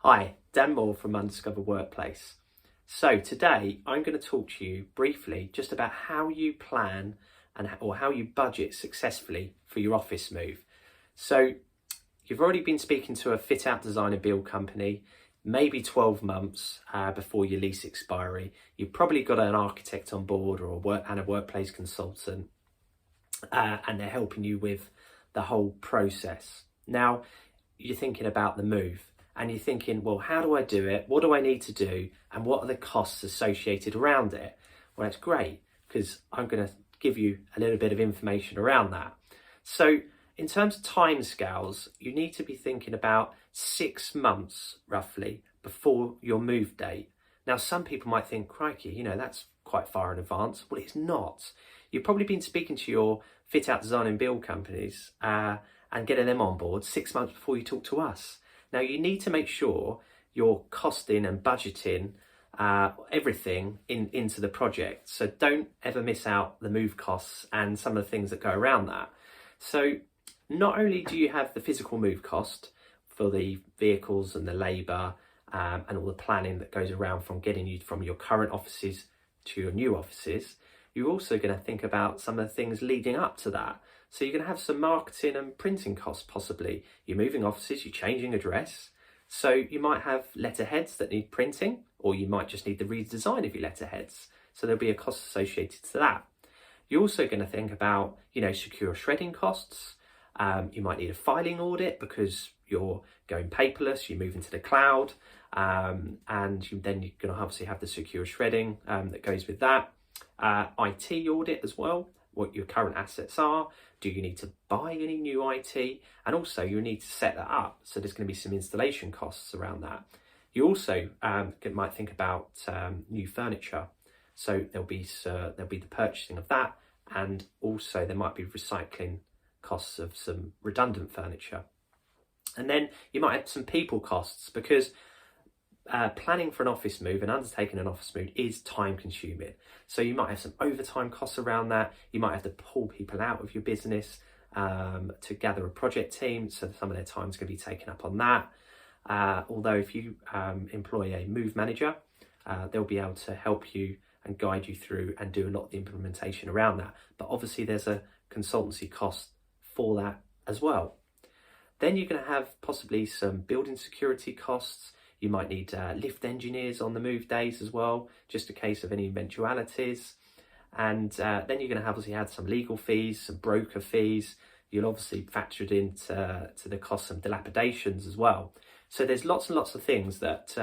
Hi, Dan Moore from Undiscovered Workplace. So today I'm going to talk to you briefly just about how you plan or how you budget successfully for your office move. So you've already been speaking to a fit out design and build company, maybe 12 months before your lease expiry. You've probably got an architect on board or a workplace consultant, and they're helping you with the whole process. Now you're thinking about the move. And you're thinking, well, how do I do it? What do I need to do? And what are the costs associated around it? Well, it's great because I'm going to give you a little bit of information around that. So in terms of timescales, you need to be thinking about 6 months roughly before your move date. Now, some people might think, crikey, that's quite far in advance. Well, it's not. You've probably been speaking to your fit out design and build companies and getting them on board 6 months before you talk to us. Now, you need to make sure you're costing and budgeting everything into the project. So don't ever miss out the move costs and some of the things that go around that. So not only do you have the physical move cost for the vehicles and the labour and all the planning that goes around from getting you from your current offices to your new offices, you're also going to think about some of the things leading up to that. So you're going to have some marketing and printing costs possibly. You're moving offices, you're changing address. So you might have letterheads that need printing, or you might just need the redesign of your letterheads. So there'll be a cost associated to that. You're also going to think about, secure shredding costs. You might need a filing audit because you're going paperless, you're moving to the cloud, and then you're going to obviously have the secure shredding that goes with that. IT audit as well, what your current assets are. Do you need to buy any new IT? And also you need to set that up. So there's going to be some installation costs around that. You also might think about new furniture. So there'll be the purchasing of that, and also there might be recycling costs of some redundant furniture. And then you might have some people costs because planning for an office move and undertaking an office move is time consuming. So you might have some overtime costs around that. You might have to pull people out of your business to gather a project team. So some of their time is going to be taken up on that. Although if you employ a move manager, they'll be able to help you and guide you through and do a lot of the implementation around that. But obviously there's a consultancy cost for that as well. Then you're going to have possibly some building security costs. You might need lift engineers on the move days as well, just in case of any eventualities. And then you're going to obviously add some legal fees, some broker fees. You'll obviously factor it into the costs of dilapidations as well. So there's lots and lots of things that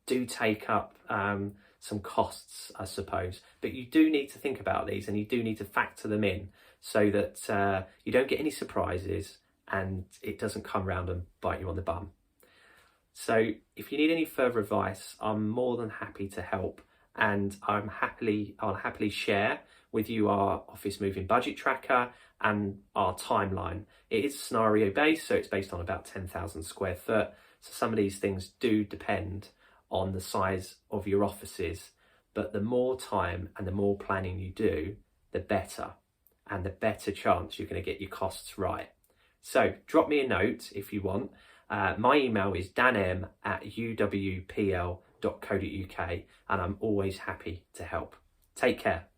do take up some costs, I suppose. But you do need to think about these and you do need to factor them in so that you don't get any surprises and it doesn't come round and bite you on the bum. So if you need any further advice, I'm more than happy to help, and I'll happily share with you our office moving budget tracker and our timeline. It is scenario based, so it's based on about 10,000 square foot. So some of these things do depend on the size of your offices, but the more time and the more planning you do, the better, and the better chance you're going to get your costs right. So drop me a note if you want. My email is danem@uwpl.co.uk, and I'm always happy to help. Take care.